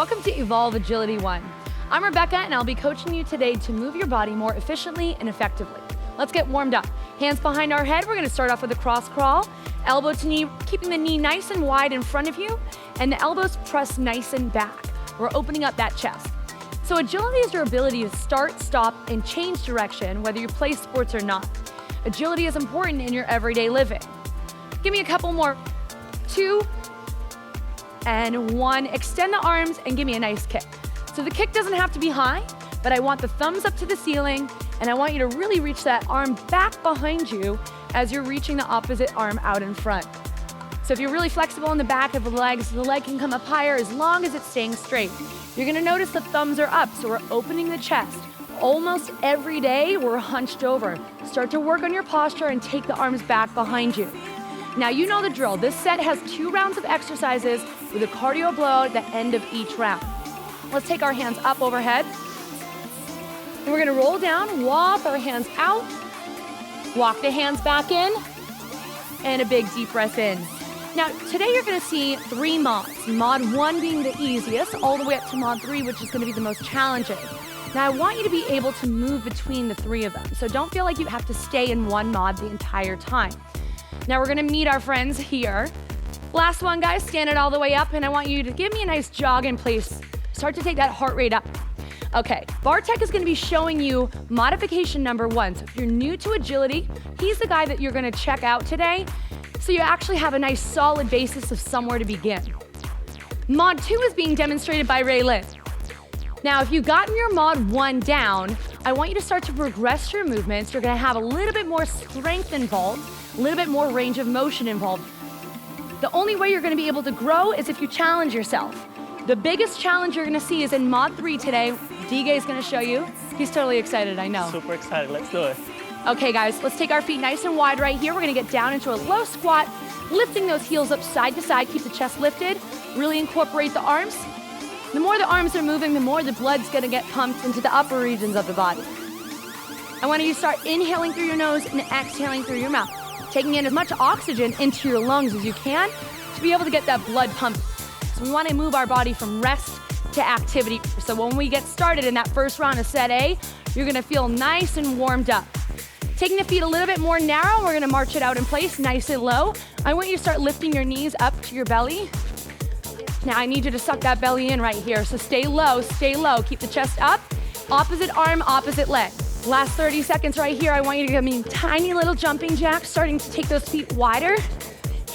welcome to Evolve Agility 1. I'm Rebecca and I'll be coaching you today to move your body more efficiently and effectively. Let's get warmed up. Hands behind our head, we're gonna start off with a cross crawl. Elbow to knee, keeping the knee nice and wide in front of you, and the elbows pressed nice and back. We're opening up that chest. So agility is your ability to start, stop, and change direction, whether you play sports or not. Agility is important in your everyday living. Give me a couple more. 2 and 1. Extend the arms and give me a nice kick. So the kick doesn't have to be high, but I want the thumbs up to the ceiling, and I want you to really reach that arm back behind you as you're reaching the opposite arm out in front. So if you're really flexible in the back of the legs, the leg can come up higher as long as it's staying straight. You're gonna notice the thumbs are up, so we're opening the chest. Almost every day, we're hunched over. Start to work on your posture and take the arms back behind you. Now you know the drill. This set has 2 rounds of exercises with a cardio blowout at the end of each round. Let's take our hands up overhead. And we're gonna roll down, walk our hands out, walk the hands back in, and a big deep breath in. Now, today you're gonna see 3 mods. Mod 1 being the easiest, all the way up to mod 3, which is gonna be the most challenging. Now, I want you to be able to move between the 3 of them, so don't feel like you have to stay in one mod the entire time. Now we're gonna meet our friends here. Last one, guys, stand it all the way up, and I want you to give me a nice jog in place. Start to take that heart rate up. Okay, Bartek is gonna be showing you modification number 1. So if you're new to agility, he's the guy that you're gonna check out today, so you actually have a nice solid basis of somewhere to begin. Mod 2 is being demonstrated by Raylin. Now, if you've gotten your mod 1 down, I want you to start to progress your movements. You're gonna have a little bit more strength involved, a little bit more range of motion involved. The only way you're gonna be able to grow is if you challenge yourself. The biggest challenge you're gonna see is in mod 3 today. DG is gonna show you. He's totally excited, I know. Super excited, let's do it. Okay guys, let's take our feet nice and wide right here. We're gonna get down into a low squat, lifting those heels up side to side, keep the chest lifted, really incorporate the arms. The more the arms are moving, the more the blood's gonna get pumped into the upper regions of the body. I want you to start inhaling through your nose and exhaling through your mouth, taking in as much oxygen into your lungs as you can to be able to get that blood pumped. So we want to move our body from rest to activity. So when we get started in that first round of set A, you're gonna feel nice and warmed up. Taking the feet a little bit more narrow, we're gonna march it out in place, nice and low. I want you to start lifting your knees up to your belly. Now I need you to suck that belly in right here. So stay low, keep the chest up. Opposite arm, opposite leg. Last 30 seconds right here, I want you to give me tiny little jumping jacks, starting to take those feet wider.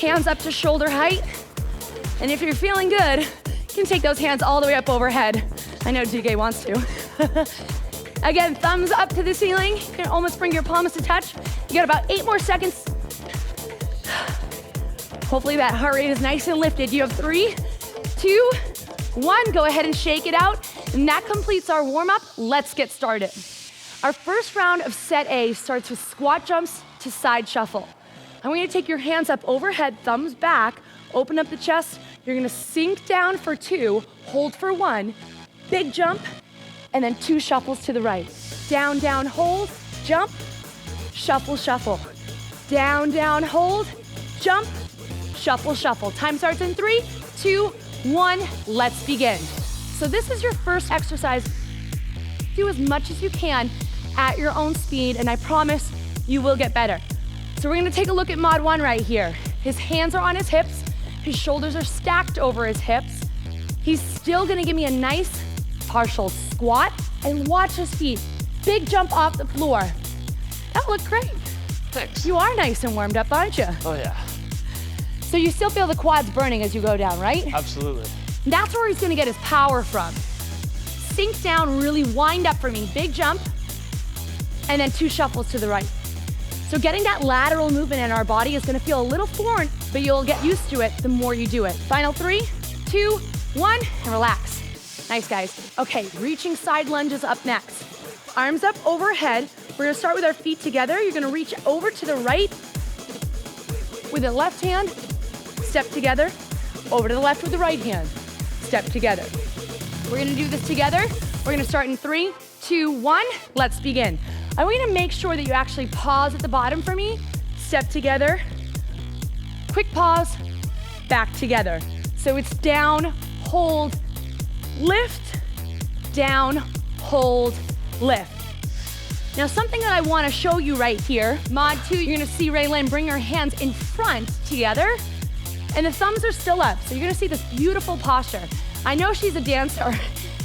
Hands up to shoulder height. And if you're feeling good, you can take those hands all the way up overhead. I know DG wants to. Again, thumbs up to the ceiling. You can almost bring your palms to touch. You got about 8 more seconds. Hopefully that heart rate is nice and lifted. You have 3, 2, 1. Go ahead and shake it out. And that completes our warm-up. Let's get started. Our first round of set A starts with squat jumps to side shuffle. I want you to take your hands up overhead, thumbs back, open up the chest. You're gonna sink down for 2, hold for 1, big jump, and then 2 shuffles to the right. Down, down, hold, jump, shuffle, shuffle. Down, down, hold, jump, shuffle, shuffle. Time starts in 3, 2, 1, let's begin. So this is your first exercise. Do as much as you can at your own speed, and I promise you will get better. So we're gonna take a look at mod 1 right here. His hands are on his hips, his shoulders are stacked over his hips. He's still gonna give me a nice partial squat, and watch his feet. Big jump off the floor. That looked great. Thanks. You are nice and warmed up, aren't you? Oh yeah. So you still feel the quads burning as you go down, right? Absolutely. That's where he's gonna get his power from. Sink down, really wind up for me. Big jump, and then 2 shuffles to the right. So getting that lateral movement in our body is gonna feel a little foreign, but you'll get used to it the more you do it. Final 3, 2, 1, and relax. Nice, guys. Okay, reaching side lunges up next. Arms up overhead. We're gonna start with our feet together. You're gonna reach over to the right with the left hand, step together, over to the left with the right hand, step together. We're gonna do this together. We're gonna start in 3, 2, 1, let's begin. I want you to make sure that you actually pause at the bottom for me, step together, quick pause, back together. So it's down, hold, lift, down, hold, lift. Now something that I wanna show you right here, mod 2, you're gonna see Raylyn bring her hands in front together, and the thumbs are still up. So you're gonna see this beautiful posture. I know she's a dancer,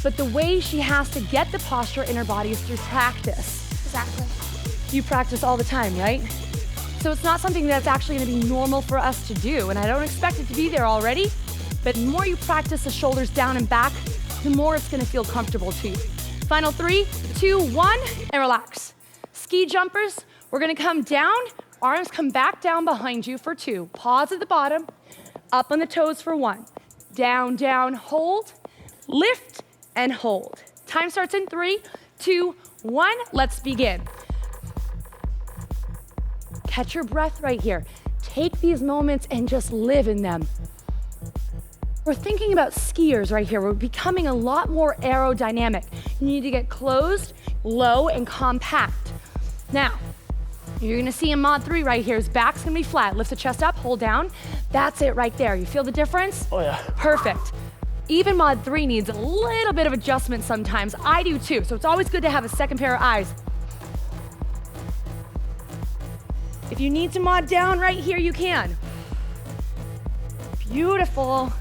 but the way she has to get the posture in her body is through practice. Exactly. You practice all the time, right? So it's not something that's actually gonna be normal for us to do, and I don't expect it to be there already, but the more you practice the shoulders down and back, the more it's gonna feel comfortable to you. Final 3, 2, 1, and relax. Ski jumpers, we're gonna come down, arms come back down behind you for 2. Pause at the bottom, up on the toes for 1. Down, down, hold, lift, and hold. Time starts in 3, 2, 1, let's begin. Catch your breath right here. Take these moments and just live in them. We're thinking about skiers right here. We're becoming a lot more aerodynamic. You need to get closed, low, and compact. Now, you're gonna see in mod 3 right here, his back's gonna be flat. Lift the chest up, hold down. That's it right there. You feel the difference? Oh yeah. Perfect. Even mod 3 needs a little bit of adjustment sometimes. I do too, so it's always good to have a second pair of eyes. If you need to mod down right here, you can. Beautiful.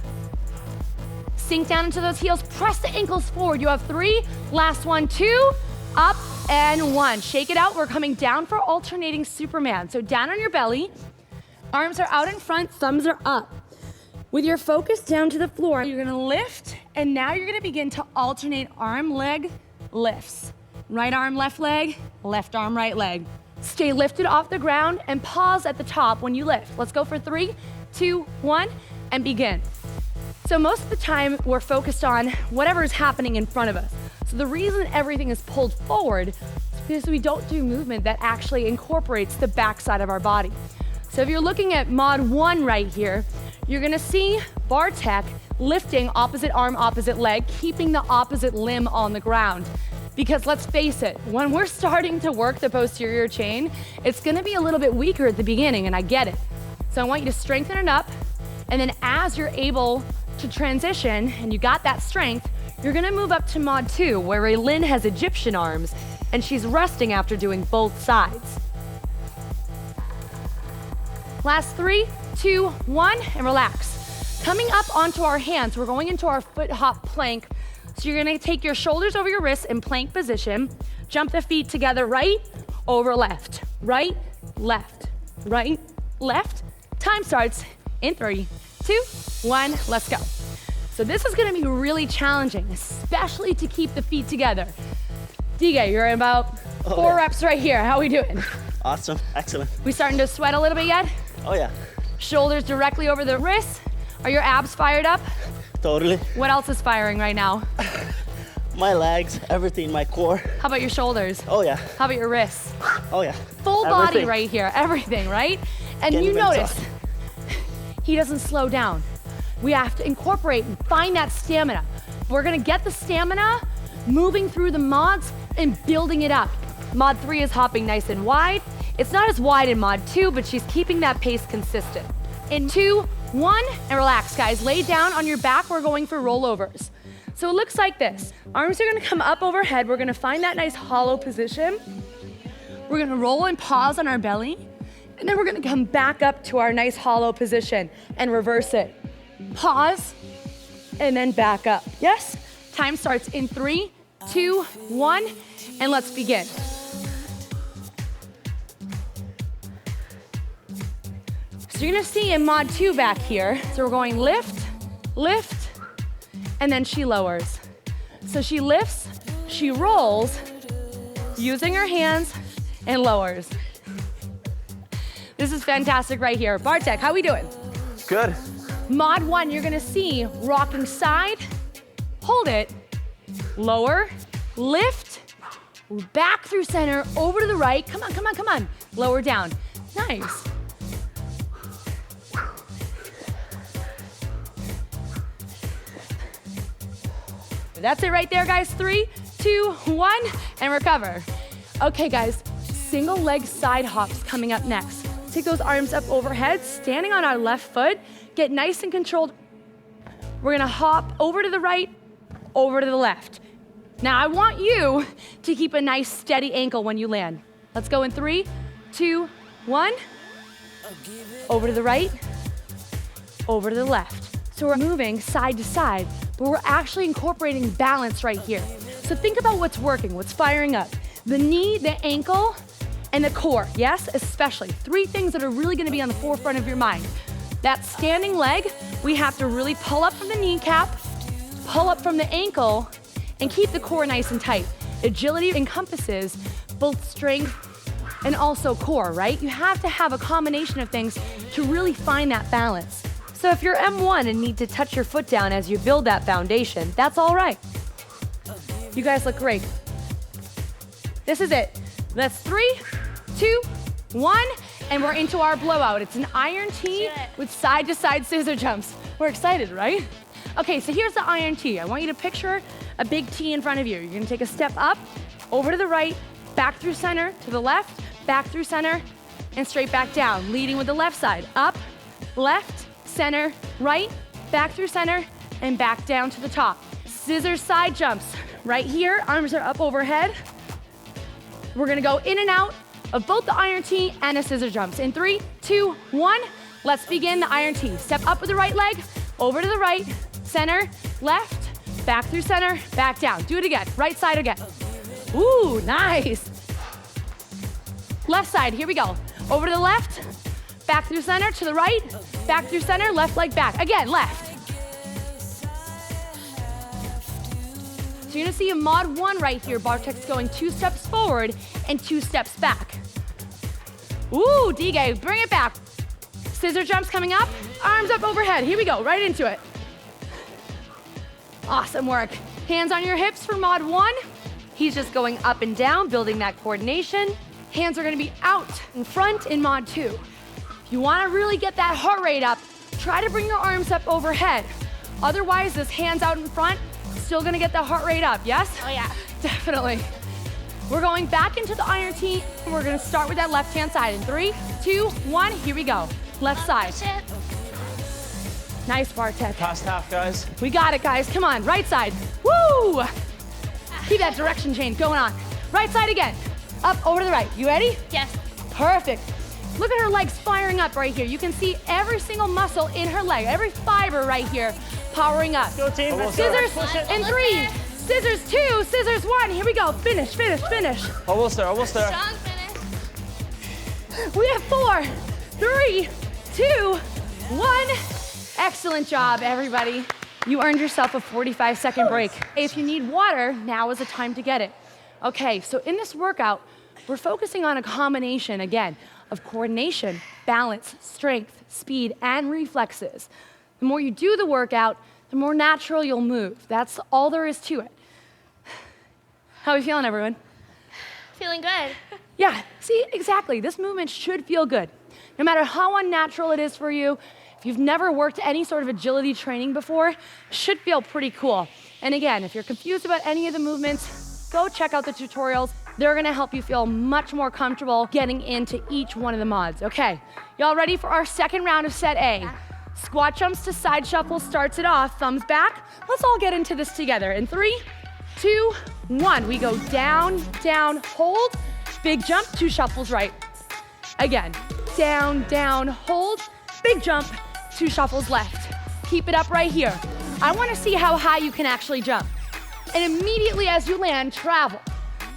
Sink down into those heels, press the ankles forward. You have 3, last 1, 2, up and 1. Shake it out, we're coming down for alternating Superman. So down on your belly, arms are out in front, thumbs are up. With your focus down to the floor, you're gonna lift, and now you're gonna begin to alternate arm, leg, lifts. Right arm, left leg, left arm, right leg. Stay lifted off the ground and pause at the top when you lift. Let's go for 3, 2, 1, and begin. So most of the time, we're focused on whatever is happening in front of us. So the reason everything is pulled forward is because we don't do movement that actually incorporates the backside of our body. So if you're looking at mod 1 right here, you're gonna see Bartek lifting opposite arm, opposite leg, keeping the opposite limb on the ground. Because let's face it, when we're starting to work the posterior chain, it's gonna be a little bit weaker at the beginning, and I get it. So I want you to strengthen it up, and then as you're able to transition, and you got that strength, you're gonna move up to mod 2, where Raylyn has Egyptian arms, and she's resting after doing both sides. Last 3, 2, 1, and relax. Coming up onto our hands, we're going into our foot hop plank. So you're gonna take your shoulders over your wrists in plank position, jump the feet together, right, over left, right, left, right, left. Time starts in 3, 2, 1, let's go. So this is gonna be really challenging, especially to keep the feet together. DK, you're in about 4 reps right here. How are we doing? Awesome, excellent. We starting to sweat a little bit yet? Oh yeah, Shoulders directly over the wrists. Are your abs fired up? totally. What else is firing right now? My legs, everything, my core. How about your shoulders? Oh yeah, How about your wrists? oh yeah. Full body Everything. right here, everything, right? And Can't you even notice, talk. he doesn't slow down. We have to incorporate and find that stamina. We're gonna get the stamina moving through the mods and building it up. Mod 3 is hopping nice and wide. It's not as wide in mod 2, but she's keeping that pace consistent. In 2, 1, and relax, guys. Lay down on your back, we're going for rollovers. So it looks like this. Arms are gonna come up overhead. We're gonna find that nice hollow position. We're gonna roll and pause on our belly, and then we're gonna come back up to our nice hollow position and reverse it. Pause, and then back up. Yes? Time starts in 3, 2, 1, and let's begin. So you're gonna see in mod 2 back here, so we're going lift, lift, and then she lowers. So she lifts, she rolls, using her hands, and lowers. This is fantastic right here. Bartek, how we doing? Good. Mod 1, you're gonna see rocking side, hold it, lower, lift, back through center, over to the right. Come on, come on, come on. Lower down. Nice. That's it right there, guys. 3, 2, 1, and recover. Okay, guys, single leg side hops coming up next. Take those arms up overhead, standing on our left foot. Get nice and controlled. We're gonna hop over to the right, over to the left. Now I want you to keep a nice steady ankle when you land. Let's go in 3, 2, 1. Over to the right, over to the left. So we're moving side to side, but we're actually incorporating balance right here. So think about what's working, what's firing up. The knee, the ankle, and the core, yes, especially. 3 things that are really gonna be on the forefront of your mind. That standing leg, we have to really pull up from the kneecap, pull up from the ankle, and keep the core nice and tight. Agility encompasses both strength and also core, right? You have to have a combination of things to really find that balance. So if you're M1 and need to touch your foot down as you build that foundation, that's all right. You guys look great. This is it. That's 3, 2, 1, and we're into our blowout. It's an iron T with side-to-side scissor jumps. We're excited, right? Okay, so here's the iron T. I want you to picture a big T in front of you. You're gonna take a step up, over to the right, back through center, to the left, back through center, and straight back down. Leading with the left side. Up, left, center, right, back through center, and back down to the top. Scissor side jumps. Right here, arms are up overhead. We're gonna go in and out of both the iron T and the scissor jumps. In 3, 2, 1, let's begin the iron T. Step up with the right leg, over to the right, center, left, back through center, back down. Do it again, right side again. Ooh, nice. Left side, here we go. Over to the left, back through center, to the right, back through center, left leg back. Again, left. So you're gonna see a mod 1 right here. Bartek's going 2 steps forward and 2 steps back. Ooh, DG, bring it back. Scissor jumps coming up, arms up overhead. Here we go, right into it. Awesome work. Hands on your hips for mod 1. He's just going up and down, building that coordination. Hands are gonna be out in front in mod 2. If you wanna really get that heart rate up, try to bring your arms up overhead. Otherwise, this hands out in front, still gonna get the heart rate up, yes? Oh yeah. Definitely. We're going back into the iron T. We're gonna start with that left-hand side. In 3, 2, 1, here we go. Left side. Nice, Bartek. Past half, guys. We got it, guys. Come on, right side. Woo! Keep that direction change going on. Right side again. Up, over to the right. You ready? Yes. Perfect. Look at her legs firing up right here. You can see every single muscle in her leg, every fiber right here powering up. Go team. Scissors in 3, scissors 2, scissors 1. Here we go. Finish, finish, finish. Almost there, almost there. Strong finish. We have 4, 3, 2, 1. Excellent job, everybody. You earned yourself a 45-second break. If you need water, now is the time to get it. Okay, so in this workout, we're focusing on a combination, again, of coordination, balance, strength, speed, and reflexes. The more you do the workout, the more natural you'll move. That's all there is to it. How are we feeling, everyone? Feeling good. Yeah, see, exactly. This movement should feel good. No matter how unnatural it is for you, if you've never worked any sort of agility training before, it should feel pretty cool. And again, if you're confused about any of the movements, go check out the tutorials. They're gonna help you feel much more comfortable getting into each one of the mods. Okay, y'all ready for our second round of set A? Yeah. Squat jumps to side shuffle starts it off, thumbs back. Let's all get into this together. In 3, 2, 1. We go down, down, hold, big jump, 2 shuffles right. Again, down, down, hold, big jump, 2 shuffles left. Keep it up right here. I wanna see how high you can actually jump. And immediately as you land, travel.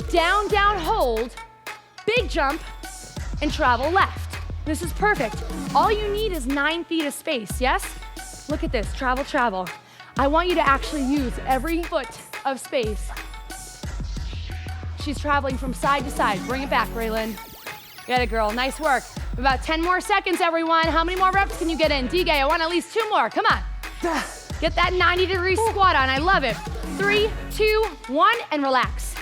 Down, down, hold, big jump, and travel left. This is perfect. All you need is 9 feet of space, yes? Look at this, travel, travel. I want you to actually use every foot of space. She's traveling from side to side. Bring it back, Raylan. Get it, girl, nice work. About 10 more seconds, everyone. How many more reps can you get in? DG, I want at least 2 more, come on. Get that 90-degree squat on, I love it. 3, 2, 1, and relax.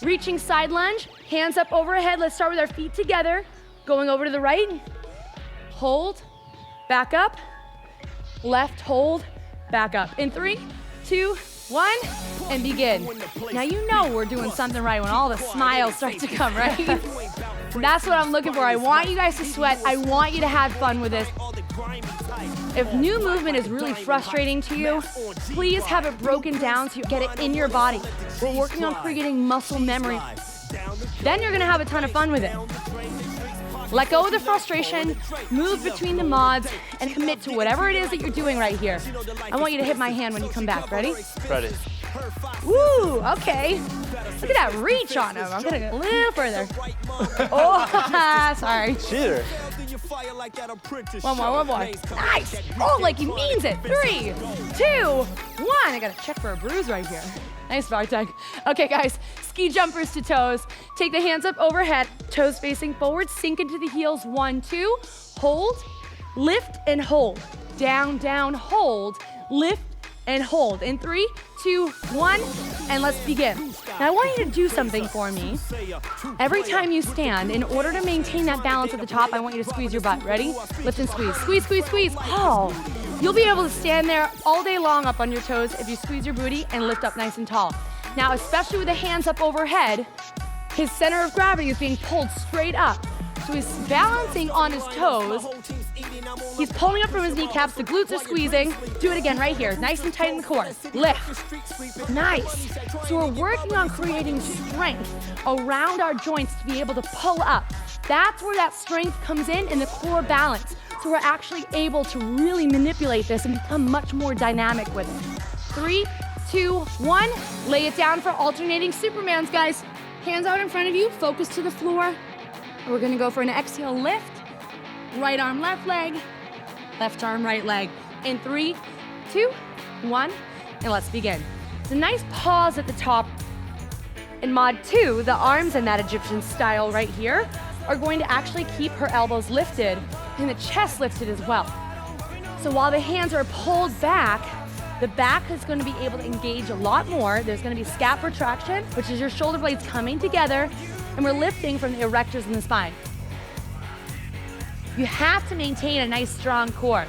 Reaching side lunge, hands up overhead. Let's start with our feet together. Going over to the right, hold, back up, left, hold, back up. In 3, 2, 1, and begin. Now you know we're doing something right when all the smiles start to come, right? And that's what I'm looking for. I want you guys to sweat. I want you to have fun with this. If new movement is really frustrating to you, please have it broken down so you get it in your body. We're working on creating muscle memory. Then you're gonna have a ton of fun with it. Let go of the frustration, move between the mods, and commit to whatever it is that you're doing right here. I want you to hit my hand when you come back. Ready? Ready. Woo, okay. Look at that reach on him. I'm gonna go a little further. Oh, sorry. Cheater. One more. Nice. Oh, like he means it. 3, 2, 1. I gotta check for a bruise right here. Nice, Bartek. Okay, guys, ski jumpers to toes. Take the hands up overhead, toes facing forward, sink into the heels. 1, 2, hold, lift and hold. Down, down, hold, lift and hold. In 3, 2, 1, and let's begin. Now I want you to do something for me. Every time you stand, in order to maintain that balance at the top, I want you to squeeze your butt. Ready? Lift and squeeze. Squeeze, squeeze, squeeze. Oh. You'll be able to stand there all day long up on your toes if you squeeze your booty and lift up nice and tall. Now, especially with the hands up overhead, his center of gravity is being pulled straight up. So he's balancing on his toes. He's pulling up from his kneecaps. The glutes are squeezing. Do it again right here. Nice and tight in the core. Lift. Nice. So we're working on creating strength around our joints to be able to pull up. That's where that strength comes in the core balance. So we're actually able to really manipulate this and become much more dynamic with it. 3, 2, 1. Lay it down for alternating Supermans, guys. Hands out in front of you. Focus to the floor. We're gonna go for an exhale lift. Right arm, left leg. Left arm, right leg. In 3, 2, 1, and let's begin. It's a nice pause at the top. In mod 2, the arms in that Egyptian style right here are going to actually keep her elbows lifted and the chest lifted as well. So while the hands are pulled back, the back is going to be able to engage a lot more. There's going to be scap retraction, which is your shoulder blades coming together, and we're lifting from the erectors in the spine. You have to maintain a nice strong core.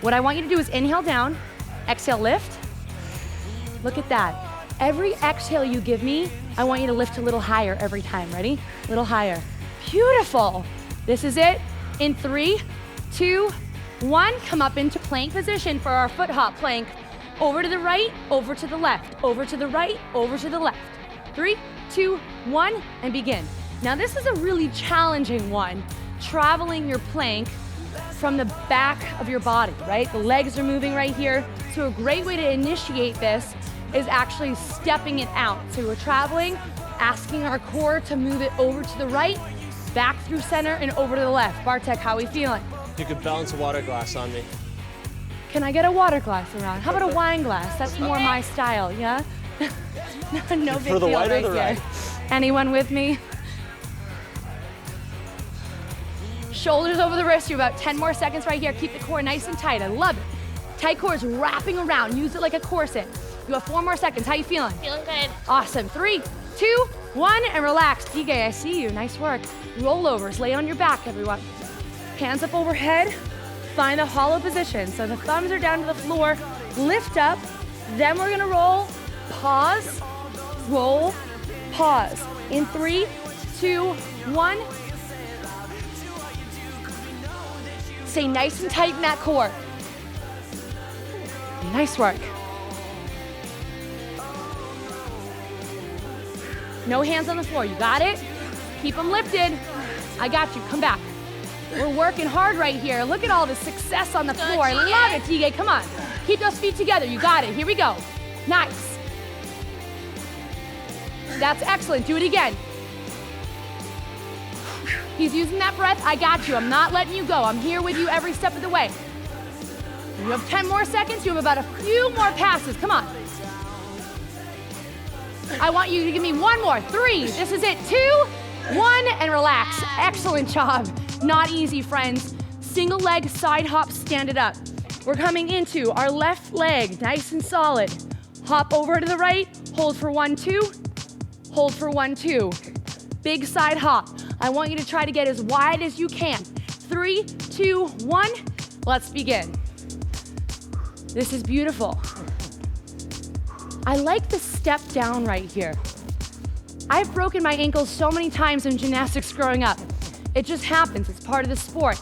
What I want you to do is inhale down, exhale lift. Look at that. Every exhale you give me, I want you to lift a little higher every time. Ready? A little higher. Beautiful. This is it. In 3, 2, 1, come up into plank position for our foot hop plank. Over to the right, over to the left, over to the right, over to the left. 3, 2, 1, and begin. Now this is a really challenging one, traveling your plank from the back of your body, right? The legs are moving right here. So a great way to initiate this is actually stepping it out. So we're traveling, asking our core to move it over to the right, back through center, and over to the left. Bartek, how are we feeling? You could bounce a water glass on me. Can I get a water glass around? How about a wine glass? That's more my style, yeah? No big For the deal white right or the here. right? Anyone with me? Shoulders over the wrist. You're about 10 more seconds right here. Keep the core nice and tight. I love it. Tight core is wrapping around. Use it like a corset. You have 4 more seconds. How you feeling? Feeling good. Awesome. 3, 2, 1, and relax. DK, I see you. Nice work. Rollovers. Lay on your back, everyone. Hands up overhead. Find a hollow position. So the thumbs are down to the floor. Lift up. Then we're gonna roll. Pause. Roll. Pause. In 3, 2, 1. Stay nice and tight in that core. Nice work. No hands on the floor. You got it? Keep them lifted. I got you. Come back. We're working hard right here. Look at all the success on the floor. I love it, TJ. Come on. Keep those feet together. You got it. Here we go. Nice. That's excellent. Do it again. He's using that breath. I got you. I'm not letting you go. I'm here with you every step of the way. You have 10 more seconds. You have about a few more passes. Come on. I want you to give me 1 more. 3. This is it. 2, 1, and relax. Excellent job. Not easy, friends. Single leg side hop, stand it up. We're coming into our left leg, nice and solid. Hop over to the right, hold for 1, 2, hold for 1, 2. Big side hop. I want you to try to get as wide as you can. 3, 2, 1, let's begin. This is beautiful. I like the step down right here. I've broken my ankles so many times in gymnastics growing up. It just happens, it's part of the sport.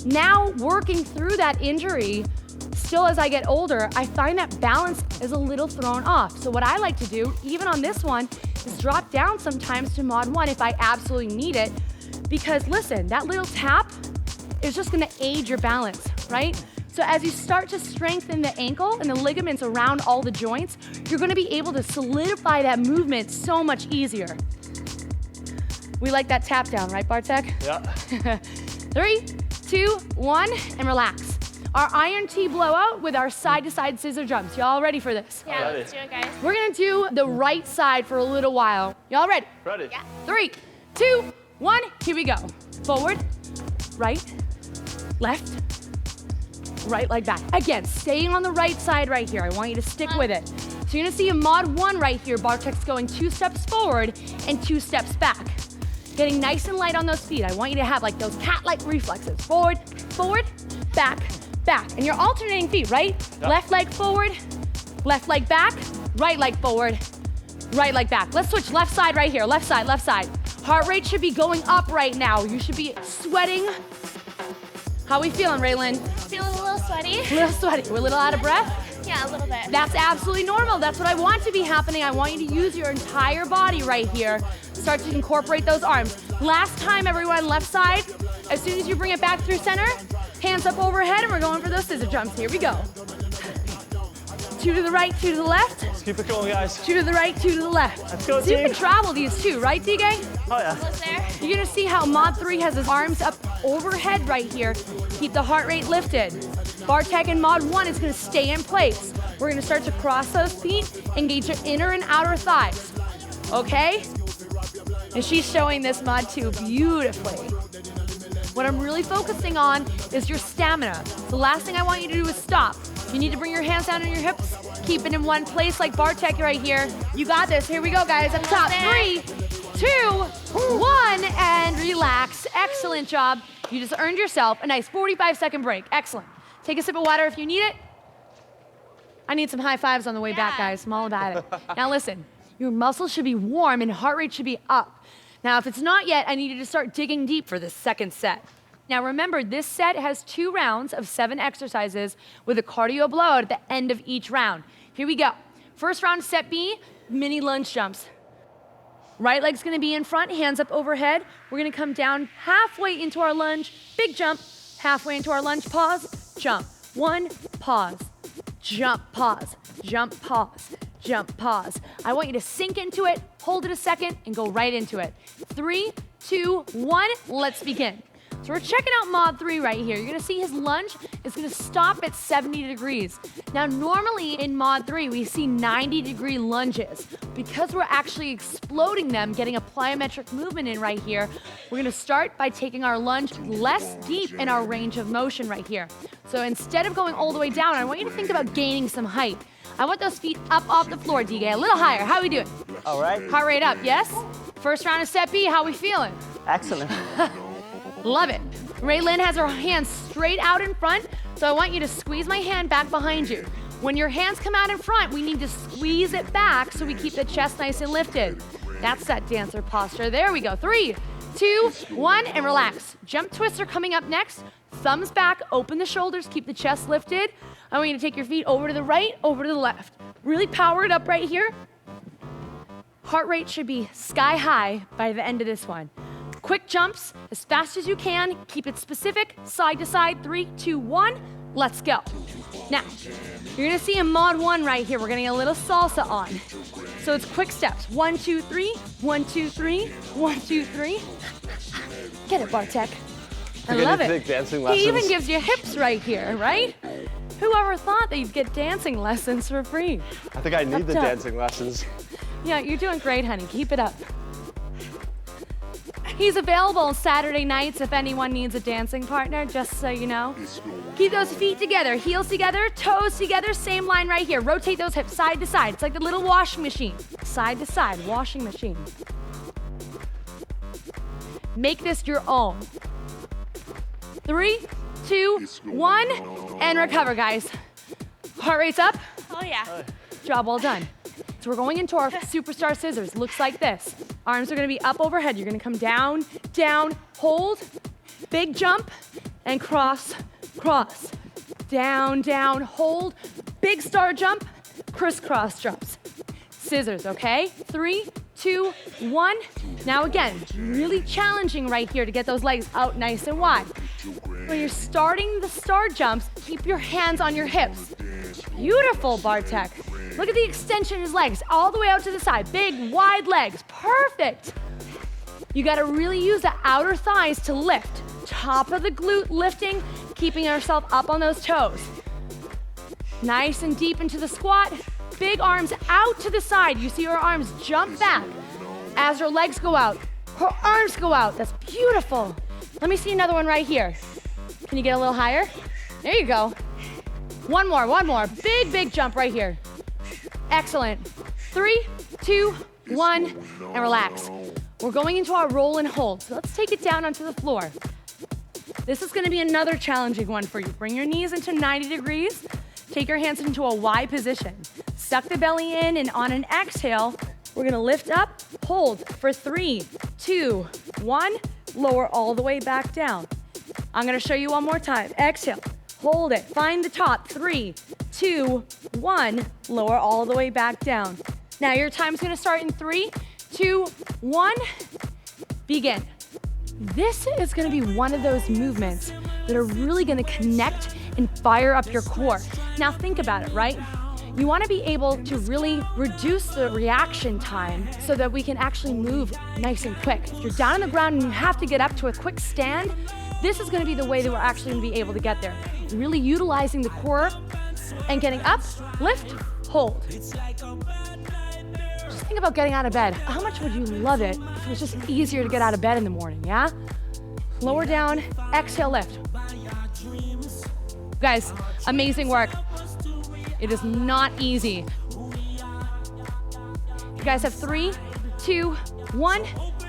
Now, working through that injury, still as I get older, I find that balance is a little thrown off. So what I like to do, even on this one, is drop down sometimes to mod 1 if I absolutely need it. Because listen, that little tap is just gonna aid your balance, right? So as you start to strengthen the ankle and the ligaments around all the joints, you're gonna be able to solidify that movement so much easier. We like that tap down, right, Bartek? Yeah. 3, 2, 1, and relax. Our iron T blowout with our side-to-side scissor jumps. Y'all ready for this? Yeah, Ready. let's do it, guys. We're gonna do the right side for a little while. Y'all ready? Ready. Yeah. 3, 2, 1, here we go. Forward, right, left, right leg back. Again, staying on the right side right here. I want you to stick with it. So you're gonna see a mod 1 right here. Bartek's going 2 steps forward and 2 steps back. Getting nice and light on those feet. I want you to have like those cat-like reflexes. Forward, forward, back, back. And you're alternating feet, right? Yep. Left leg forward, left leg back, right leg forward, right leg back. Let's switch left side right here. Left side, left side. Heart rate should be going up right now. You should be sweating. How we feeling, Raylan? Feeling a little sweaty. A little sweaty. We're a little out of breath? Yeah, a little bit. That's absolutely normal. That's what I want to be happening. I want you to use your entire body right here. Start to incorporate those arms. Last time, everyone, left side. As soon as you bring it back through center, hands up overhead, and we're going for those scissor jumps. Here we go. 2 to the right, 2 to the left. Let's keep it going, guys. 2 to the right, 2 to the left. Let's go, So you team. can travel these too, right, DK? Oh, yeah. Almost there. You're gonna see how mod 3 has his arms up overhead right here. Keep the heart rate lifted. Bartek in mod 1 is gonna stay in place. We're gonna start to cross those feet, engage your inner and outer thighs, okay? And she's showing this mod 2 beautifully. What I'm really focusing on is your stamina. The last thing I want you to do is stop. You need to bring your hands down on your hips, keep it in one place like Bartek right here. You got this, here we go guys, up top. 3, 2, 1, and relax. Excellent job. You just earned yourself a nice 45-second break. Excellent. Take a sip of water if you need it. I need some high fives on the way back, guys. I'm all about it. Now listen, your muscles should be warm and heart rate should be up. Now, if it's not yet, I need you to start digging deep for this second set. Now remember, this set has 2 rounds of 7 exercises with a cardio blowout at the end of each round. Here we go. First round, set B, mini lunge jumps. Right leg's gonna be in front, hands up overhead. We're gonna come down halfway into our lunge, big jump, halfway into our lunge, pause, jump. 1, pause, jump, pause, jump, pause, jump, pause. I want you to sink into it, hold it a second, and go right into it. 3, 2, 1, let's begin. So we're checking out mod 3 right here. You're gonna see his lunge is gonna stop at 70 degrees. Now, normally in mod 3, we see 90-degree lunges. Because we're actually exploding them, getting a plyometric movement in right here, we're gonna start by taking our lunge less deep in our range of motion right here. So instead of going all the way down, I want you to think about gaining some height. I want those feet up off the floor, DK, a little higher. How are we doing? All right. Heart rate up, yes? First round of set B, how we feeling? Excellent. Love it. Raylyn has her hands straight out in front, so I want you to squeeze my hand back behind you. When your hands come out in front, we need to squeeze it back so we keep the chest nice and lifted. That's that dancer posture. There we go. 3, 2, 1, and relax. Jump twister coming up next. Thumbs back, open the shoulders, keep the chest lifted. I want you to take your feet over to the right, over to the left. Really power it up right here. Heart rate should be sky high by the end of this one. Quick jumps, as fast as you can. Keep it specific, side to side. 3, 2, 1, let's go. Now, you're gonna see in mod 1 right here, we're getting a little salsa on. So it's quick steps. 1, 2, 3, 1, 2, 3, 1, 2, 3. Get it, Bartek. I love it. Dancing He lessons. even gives you hips right here, right? Whoever thought that you'd get dancing lessons for free? I think I need the top. dancing lessons. Yeah, you're doing great, honey. Keep it up. He's available Saturday nights if anyone needs a dancing partner, just so you know. Keep those feet together, heels together, toes together, same line right here. Rotate those hips side to side. It's like the little washing machine. Side to side, washing machine. Make this your own. 3, 2, 1, and recover, guys. Heart rate's up. Oh, yeah. Job well done. So we're going into our superstar scissors. Looks like this. Arms are gonna be up overhead. You're gonna come down, down, hold, big jump, and cross, cross. Down, down, hold, big star jump, crisscross jumps. Scissors, okay? 3, 2, 1. Now again, really challenging right here to get those legs out nice and wide. When you're starting the star jumps, keep your hands on your hips. Beautiful, Bartek. Look at the extension of his legs, all the way out to the side. Big, wide legs, perfect. You gotta really use the outer thighs to lift. Top of the glute lifting, keeping ourselves up on those toes. Nice and deep into the squat. Big arms out to the side. You see her arms jump back as her legs go out. Her arms go out. That's beautiful. Let me see another one right here. Can you get a little higher? There you go. One more, one more. Big, big jump right here. Excellent. 3, 2, 1, and relax. We're going into our roll and hold. So let's take it down onto the floor. This is gonna be another challenging one for you. Bring your knees into 90 degrees. Take your hands into a Y position. Suck the belly in, and on an exhale, we're gonna lift up, hold for 3, 2, 1, lower all the way back down. I'm gonna show you one more time. Exhale, hold it, find the top, 3, 2, 1, lower all the way back down. Now your time's gonna start in 3, 2, 1, begin. This is gonna be one of those movements that are really gonna connect and fire up your core. Now think about it, right? You wanna be able to really reduce the reaction time so that we can actually move nice and quick. If you're down on the ground and you have to get up to a quick stand, this is gonna be the way that we're actually gonna be able to get there. Really utilizing the core and getting up, lift, hold. Just think about getting out of bed. How much would you love it if it was just easier to get out of bed in the morning, yeah? Lower down, exhale, lift. Guys, amazing work. It is not easy. You guys have 3, 2, 1,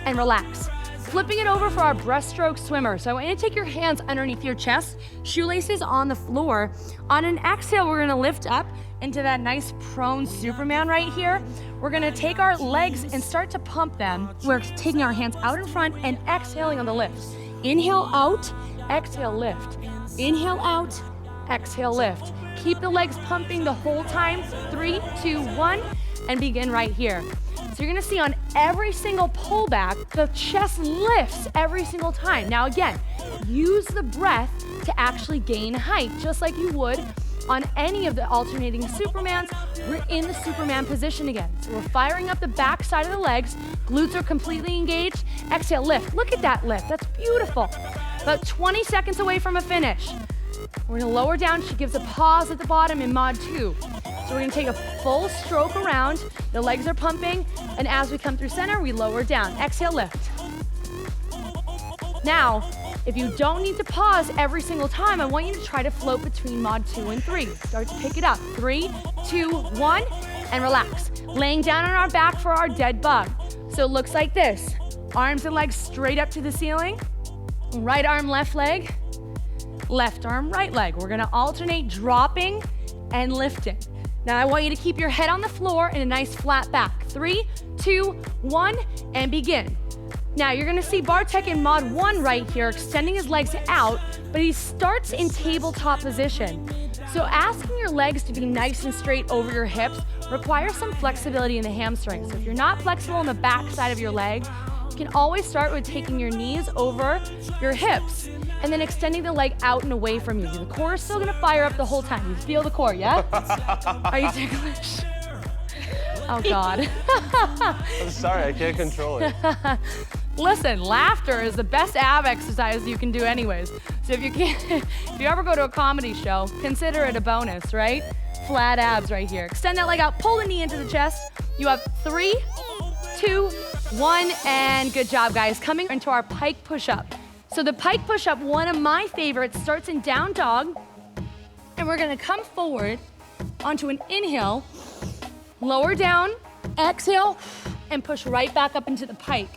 and relax. Flipping it over for our breaststroke swimmer. So I want you to take your hands underneath your chest, shoelaces on the floor. On an exhale, we're gonna lift up into that nice prone Superman right here. We're gonna take our legs and start to pump them. We're taking our hands out in front and exhaling on the lift. Inhale out, exhale lift. Inhale out, exhale lift. Keep the legs pumping the whole time. 3, 2, 1, and begin right here. So you're gonna see on every single pullback, the chest lifts every single time. Now again, use the breath to actually gain height, just like you would on any of the alternating Supermans. We're in the Superman position again. So we're firing up the back side of the legs. Glutes are completely engaged. Exhale, lift. Look at that lift. That's beautiful. About 20 seconds away from a finish. We're gonna lower down. She gives a pause at the bottom in mod 2. So we're gonna take a full stroke around. The legs are pumping. And as we come through center, we lower down. Exhale, lift. Now, if you don't need to pause every single time, I want you to try to float between mod 2 and 3. Start to pick it up. 3, 2, 1, and relax. Laying down on our back for our dead bug. So it looks like this. Arms and legs straight up to the ceiling. Right arm, left leg. Left arm, right leg. We're gonna alternate dropping and lifting. Now I want you to keep your head on the floor in a nice flat back. 3, 2, 1, and begin. Now you're gonna see Bartek in mod 1 right here, extending his legs out, but he starts in tabletop position. So asking your legs to be nice and straight over your hips requires some flexibility in the hamstrings. So if you're not flexible on the back side of your leg, you can always start with taking your knees over your hips and then extending the leg out and away from you. The core is still gonna fire up the whole time. You feel the core, yeah? Are you ticklish? Oh God. I'm sorry, I can't control it. Listen, laughter is the best ab exercise you can do anyways. So if you ever go to a comedy show, consider it a bonus, right? Flat abs right here. Extend that leg out, pull the knee into the chest. You have 3, 2, 1, and good job, guys. Coming into our pike push-up. So the pike push-up, one of my favorites, starts in down dog, and we're gonna come forward onto an inhale, lower down, exhale, and push right back up into the pike.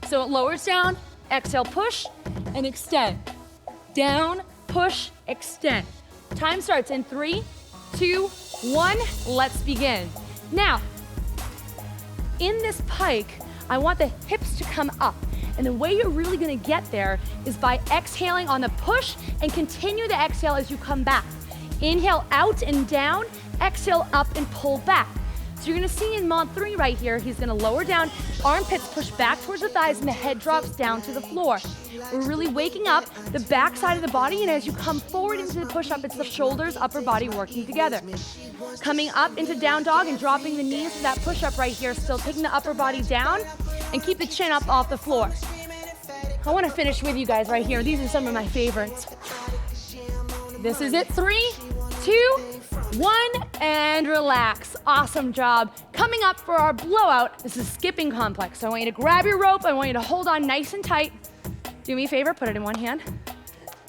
So it lowers down, exhale, push, and extend. Down, push, extend. Time starts in 3, 2, 1, let's begin. Now, in this pike, I want the hips to come up. And the way you're really gonna get there is by exhaling on the push and continue to exhale as you come back. Inhale out and down, exhale up and pull back. So you're gonna see in mod 3 right here, he's gonna lower down, armpits push back towards the thighs and the head drops down to the floor. We're really waking up the back side of the body, and as you come forward into the push-up, it's the shoulders, upper body working together. Coming up into down dog and dropping the knees for that push-up right here, still taking the upper body down and keep the chin up off the floor. I wanna finish with you guys right here. These are some of my favorites. This is it, 3, 2, 1, and relax. Awesome job. Coming up for our blowout, this is skipping complex. So I want you to grab your rope. I want you to hold on nice and tight. Do me a favor, put it in one hand.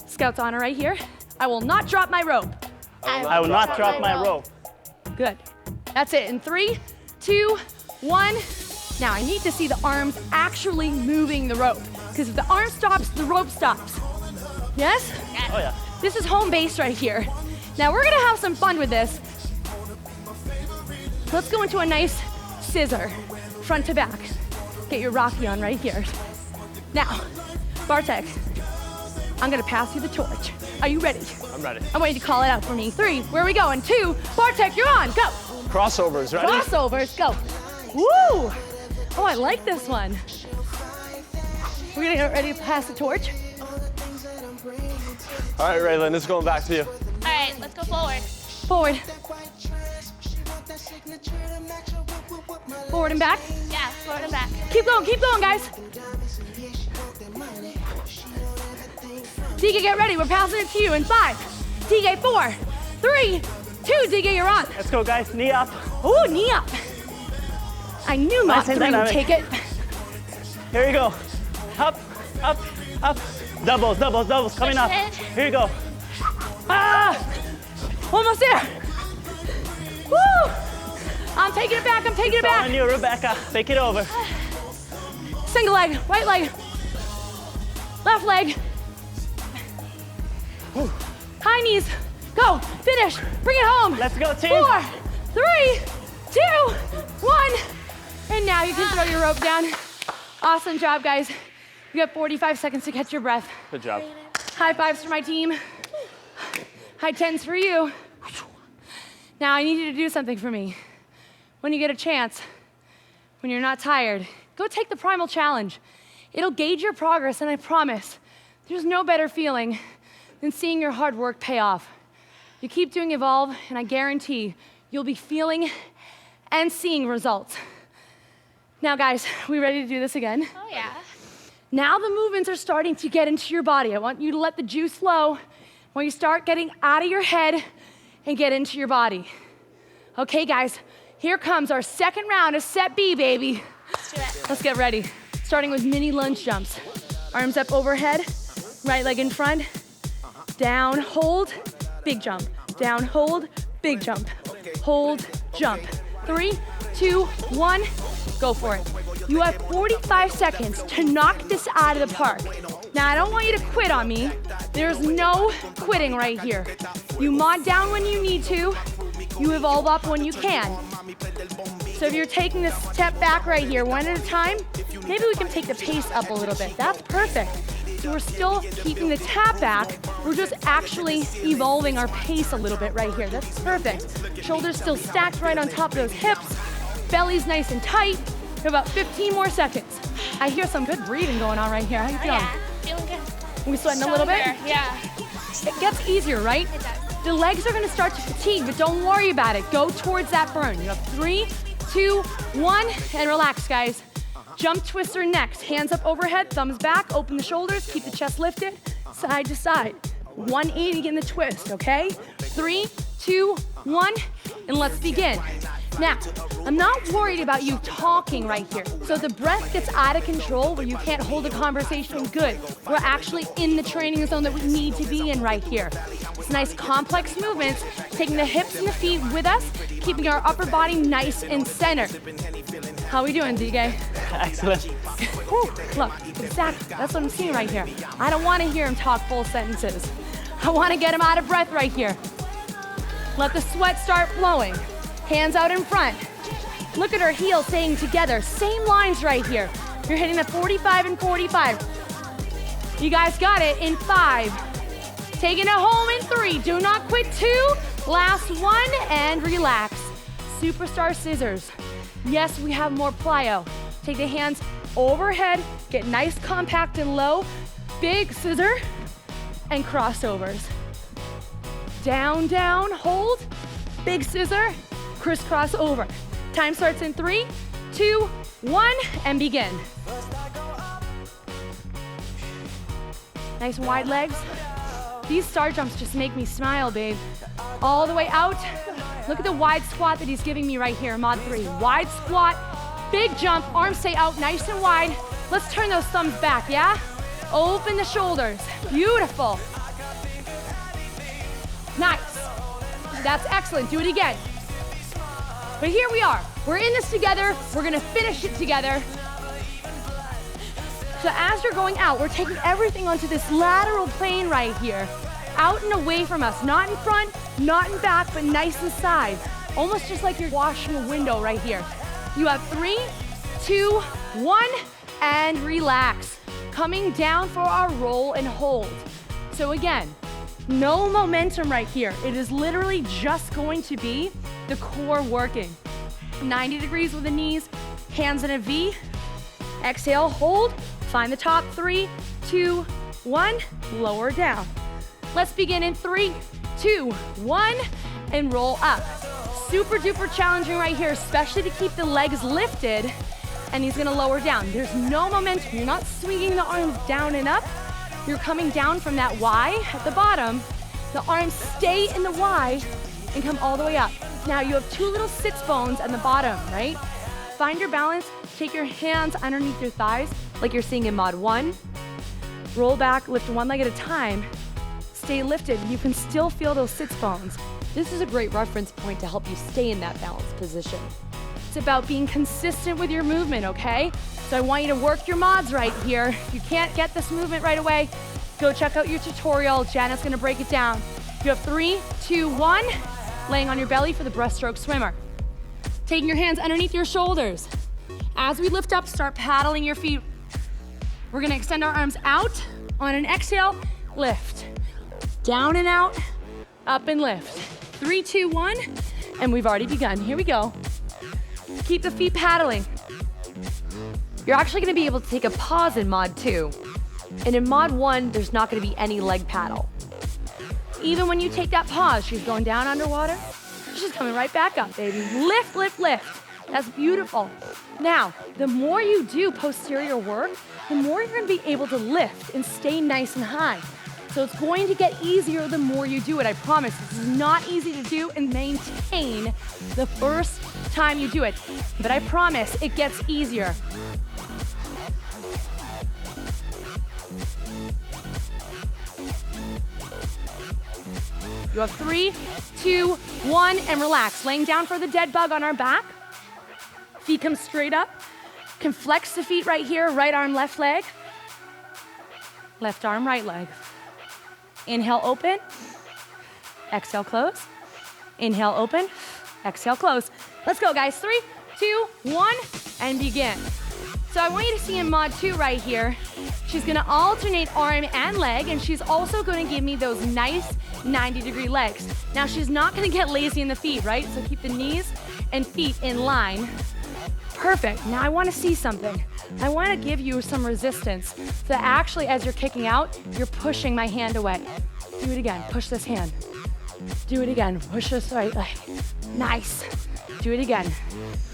Scout's honor right here. I will not drop my rope. I will not drop my rope. Good. That's it. In 3, 2, 1. Now I need to see the arms actually moving the rope. Because if the arm stops, the rope stops. Yes? Oh yeah. This is home base right here. Now we're gonna have some fun with this. Let's go into a nice scissor, front to back. Get your Rocky on right here. Now, Bartek, I'm gonna pass you the torch. Are you ready? I'm ready. I want you to call it out for me. 3, where are we going? 2, Bartek, you're on, go. Crossovers, ready? Crossovers, go. Woo! Oh, I like this one. We're gonna get ready to pass the torch. All right, Raylan, it's going back to you. All right, let's go forward. Forward. Forward and back. Yeah, forward and back. Keep going, guys. DK, get ready. We're passing it to you in 5. DK, 4, 3, 2. DK, you're on. Let's go, guys. Knee up. Ooh, knee up. I knew mod Nice and 3 would dynamic. take it. Here you go. Up, up, up. Doubles, doubles, doubles. Coming up. Push it. Here you go. Ah! Almost there. Woo! I'm taking it back. It's all on you, Rebecca. Take it over. Single leg, right leg, left leg. High knees. Go. Finish. Bring it home. Let's go, team. 4, 3, 2, 1. And now you can throw your rope down. Awesome job, guys. You got 45 seconds to catch your breath. Good job. High fives for my team. High tens for you. Now I need you to do something for me. When you get a chance, when you're not tired, go take the primal challenge. It'll gauge your progress, and I promise, there's no better feeling than seeing your hard work pay off. You keep doing Evolve, and I guarantee you'll be feeling and seeing results. Now guys, we ready to do this again? Oh, yeah. Now the movements are starting to get into your body. I want you to let the juice flow. When you start getting out of your head and get into your body. Okay, guys, here comes our second round of set B, baby. Let's do it. Let's get ready. Starting with mini lunge jumps. Arms up overhead, right leg in front. Down, hold, big jump. Down, hold, big jump. Hold, jump. 3, 2, 1, go for it. You have 45 seconds to knock this out of the park. Now, I don't want you to quit on me. There's no quitting right here. You mod down when you need to. You evolve up when you can. So if you're taking a step back right here, one at a time, maybe we can take the pace up a little bit. That's perfect. So we're still keeping the tap back. We're just actually evolving our pace a little bit right here. That's perfect. Shoulders still stacked right on top of those hips. Belly's nice and tight. We have about 15 more seconds. I hear some good breathing going on right here. How you feeling? Yeah, feeling good. We sweating a little bit? Stronger, yeah. It gets easier, right? It does. The legs are gonna start to fatigue, but don't worry about it. Go towards that burn. You have 3, 2, 1, and relax, guys. Jump twister next. Hands up overhead, thumbs back, open the shoulders, keep the chest lifted, side to side. 180 in the twist, okay? 3, 2, 1, and let's begin. Now, I'm not worried about you talking right here. So if the breath gets out of control where you can't hold a conversation, good. We're actually in the training zone that we need to be in right here. It's nice complex movements, taking the hips and the feet with us, keeping our upper body nice and centered. How we doing, DK? Excellent. Whew, look, exactly, that's what I'm seeing right here. I don't want to hear him talk full sentences. I want to get him out of breath right here. Let the sweat start flowing. Hands out in front. Look at our heels staying together. Same lines right here. You're hitting the 45 and 45. You guys got it in 5. Taking it home in 3. Do not quit 2. Last 1 and relax. Superstar scissors. Yes, we have more plyo. Take the hands overhead, get nice, compact, and low. Big scissor and crossovers. Down, down, hold. Big scissor, crisscross over. Time starts in 3, 2, 1, and begin. Nice wide legs. These star jumps just make me smile, babe. All the way out. Look at the wide squat that he's giving me right here, mod 3. Wide squat, big jump, arms stay out nice and wide. Let's turn those thumbs back, yeah? Open the shoulders. Beautiful. Nice. That's excellent. Do it again. But here we are. We're in this together. We're gonna finish it together. So as you're going out, we're taking everything onto this lateral plane right here. Out and away from us. Not in front, not in back, but nice inside. Almost just like you're washing a window right here. You have 3, 2, 1, and relax. Coming down for our roll and hold. So again, no momentum right here. It is literally just going to be the core working. 90 degrees with the knees, hands in a V. Exhale, hold. Find the top. 3, 2, 1, lower down. Let's begin in 3, 2, 1, and roll up. Super duper challenging right here, especially to keep the legs lifted, and he's gonna lower down. There's no momentum. You're not swinging the arms down and up. You're coming down from that Y at the bottom. The arms stay in the Y and come all the way up. Now you have 2 little sits bones at the bottom, right? Find your balance. Take your hands underneath your thighs like you're seeing in mod 1. Roll back, lift one leg at a time. Stay lifted. You can still feel those sits bones. This is a great reference point to help you stay in that balanced position. It's about being consistent with your movement, okay? So I want you to work your mods right here. If you can't get this movement right away, go check out your tutorial. Janet's gonna break it down. You have 3, 2, 1, laying on your belly for the breaststroke swimmer. Taking your hands underneath your shoulders. As we lift up, start paddling your feet. We're gonna extend our arms out. On an exhale, lift. Down and out, up and lift. 3, 2, 1, and we've already begun. Here we go. Keep the feet paddling. You're actually gonna be able to take a pause in mod 2. And in mod 1, there's not gonna be any leg paddle. Even when you take that pause, she's going down underwater. She's coming right back up, baby. Lift, lift, lift. That's beautiful. Now, the more you do posterior work, the more you're gonna be able to lift and stay nice and high. So it's going to get easier the more you do it, I promise. This is not easy to do and maintain the first time you do it. But I promise it gets easier. You have 3, 2, 1, and relax. Laying down for the dead bug on our back. Feet come straight up. Can flex the feet right here, right arm, left leg. Left arm, right leg. Inhale, open. Exhale, close. Inhale, open. Exhale, close. Let's go, guys. 3, 2, 1, and begin. So I want you to see in mod 2 right here, she's gonna alternate arm and leg, and she's also gonna give me those nice 90-degree legs. Now she's not gonna get lazy in the feet, right? So keep the knees and feet in line. Perfect. Now I wanna see something. I wanna give you some resistance. So actually, as you're kicking out, you're pushing my hand away. Do it again. Push this hand. Do it again. Push this right leg. Nice. Do it again.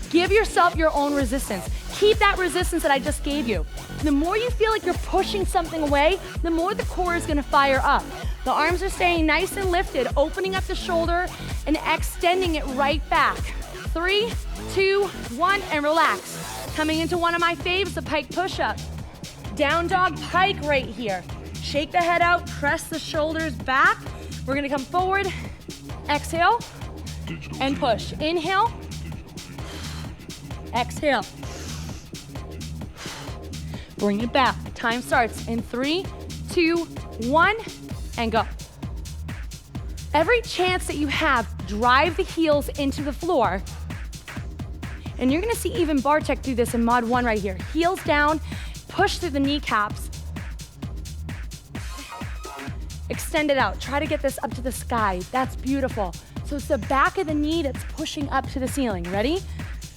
Give yourself your own resistance. Keep that resistance that I just gave you. The more you feel like you're pushing something away, the more the core is gonna fire up. The arms are staying nice and lifted, opening up the shoulder and extending it right back. 3, 2, 1, and relax. Coming into one of my faves, the pike push-up. Down dog pike right here. Shake the head out, press the shoulders back. We're gonna come forward, exhale, and push. Inhale, exhale. Bring it back. Time starts in 3, 2, 1, and go. Every chance that you have, drive the heels into the floor And you're gonna see even Bartek do this in mod 1 right here. Heels down, push through the kneecaps. Extend it out. Try to get this up to the sky. That's beautiful. So it's the back of the knee that's pushing up to the ceiling. Ready?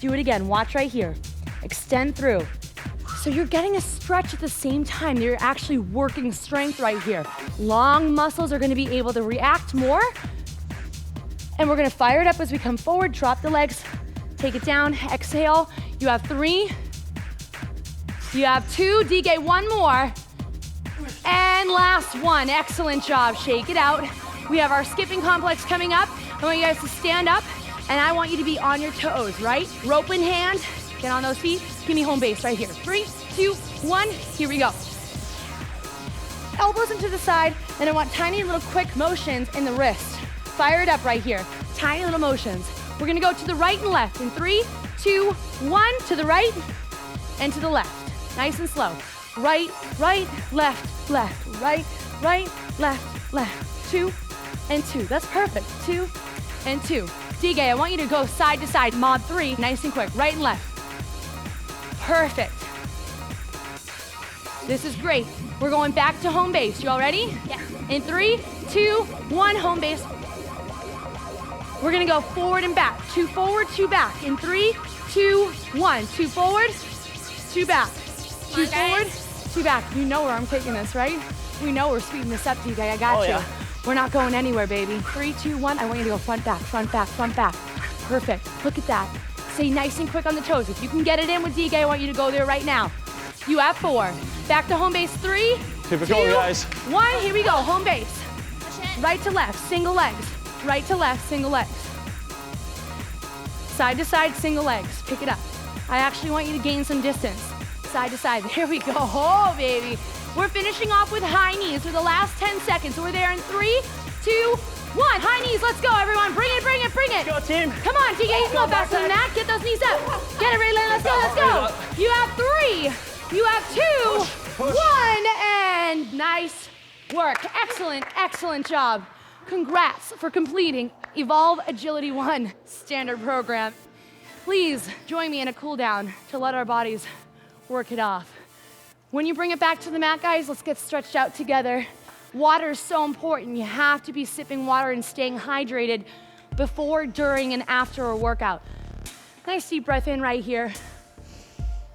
Do it again. Watch right here. Extend through. So you're getting a stretch at the same time. You're actually working strength right here. Long muscles are gonna be able to react more. And we're gonna fire it up as we come forward. Drop the legs, take it down, exhale. You have 3. You have 2, DK, 1 more. And last one, excellent job, shake it out. We have our skipping complex coming up. I want you guys to stand up, and I want you to be on your toes, right? Rope in hand, get on those feet. Give me home base right here. 3, 2, 1, here we go. Elbows into the side, and I want tiny little quick motions in the wrist. Fire it up right here, tiny little motions. We're gonna go to the right and left in 3, 2, 1, to the right and to the left. Nice and slow. Right, right, left, left, right, right, left, left. 2 and 2. That's perfect. 2 and 2. DK, I want you to go side to side. Mod 3, nice and quick. Right and left. Perfect. This is great. We're going back to home base. You all ready? Yeah. In 3, 2, 1, home base. We're gonna go forward and back. 2 forward, 2 back. In 3, 2, 1. 2 forward, 2 back. 2 forward, 2 back. You know where I'm taking this, right? We know we're speeding this up, DK. I got you. Yeah. We're not going anywhere, baby. 3, 2, 1. I want you to go front, back, front, back, front, back. Perfect. Look at that. Stay nice and quick on the toes. If you can get it in with DK, I want you to go there right now. You have 4. Back to home base. 3, Keep it 2, going, guys. 1. Here we go. Home base. Push it. Right to left, single legs. Right to left, single legs. Side to side, single legs. Pick it up. I actually want you to gain some distance. Side to side. There we go. Oh, baby. We're finishing off with high knees for the last 10 seconds. So we're there in 3, 2, 1. High knees. Let's go, everyone. Bring it, bring it, bring it. Go, team. Come on, TK. You can go faster than that. Get those knees up. Get it, Raylan. Let's go, let's go. You have 3. You have 2. Push. 1. And nice work. Excellent, excellent job. Congrats for completing Evolve Agility 1 standard program. Please join me in a cool down to let our bodies work it off. When you bring it back to the mat, guys, let's get stretched out together. Water is so important. You have to be sipping water and staying hydrated before, during, and after a workout. Nice deep breath in right here.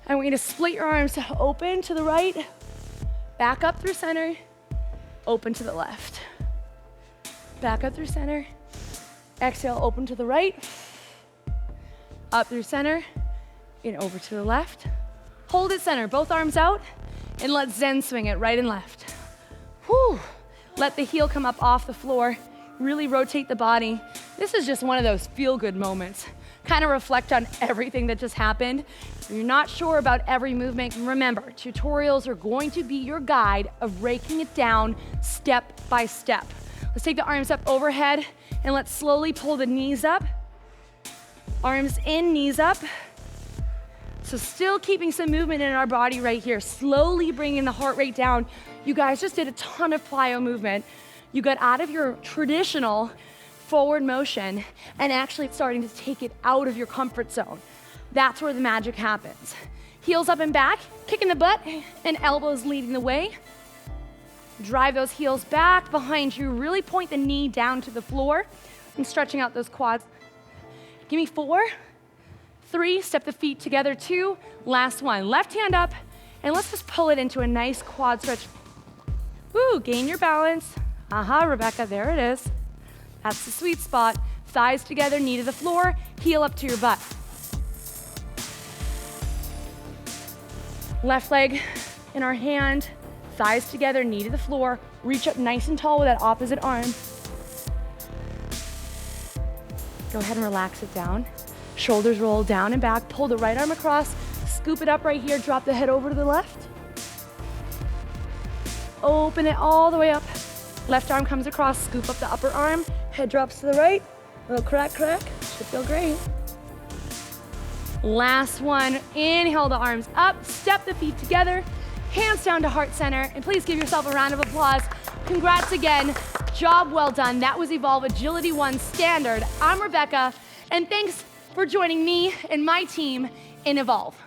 I want you to split your arms open to the right, back up through center, open to the left. Back up through center. Exhale, open to the right, up through center, and over to the left. Hold it center, both arms out, and let's Zen swing it right and left. Whew. Let the heel come up off the floor. Really rotate the body. This is just one of those feel-good moments. Kind of reflect on everything that just happened. If you're not sure about every movement, remember, tutorials are going to be your guide of breaking it down step by step. Let's take the arms up overhead, and let's slowly pull the knees up. Arms in, knees up. So still keeping some movement in our body right here, slowly bringing the heart rate down. You guys just did a ton of plyo movement. You got out of your traditional forward motion and actually starting to take it out of your comfort zone. That's where the magic happens. Heels up and back, kicking the butt, and elbows leading the way. Drive those heels back behind you. Really point the knee down to the floor and stretching out those quads. Give me 4, 3, step the feet together, 2, last one. Left hand up, and let's just pull it into a nice quad stretch. Woo, gain your balance. Rebecca, there it is. That's the sweet spot. Thighs together, knee to the floor, heel up to your butt. Left leg in our hand, thighs together, knee to the floor. Reach up nice and tall with that opposite arm. Go ahead and relax it down. Shoulders roll down and back. Pull the right arm across. Scoop it up right here. Drop the head over to the left. Open it all the way up. Left arm comes across. Scoop up the upper arm. Head drops to the right. Little crack, crack. Should feel great. Last one. Inhale the arms up. Step the feet together. Hands down to heart center. And please give yourself a round of applause. Congrats again. Job well done. That was Evolve Agility 1 Standard. I'm Rebecca. And thanks for joining me and my team in Evolve.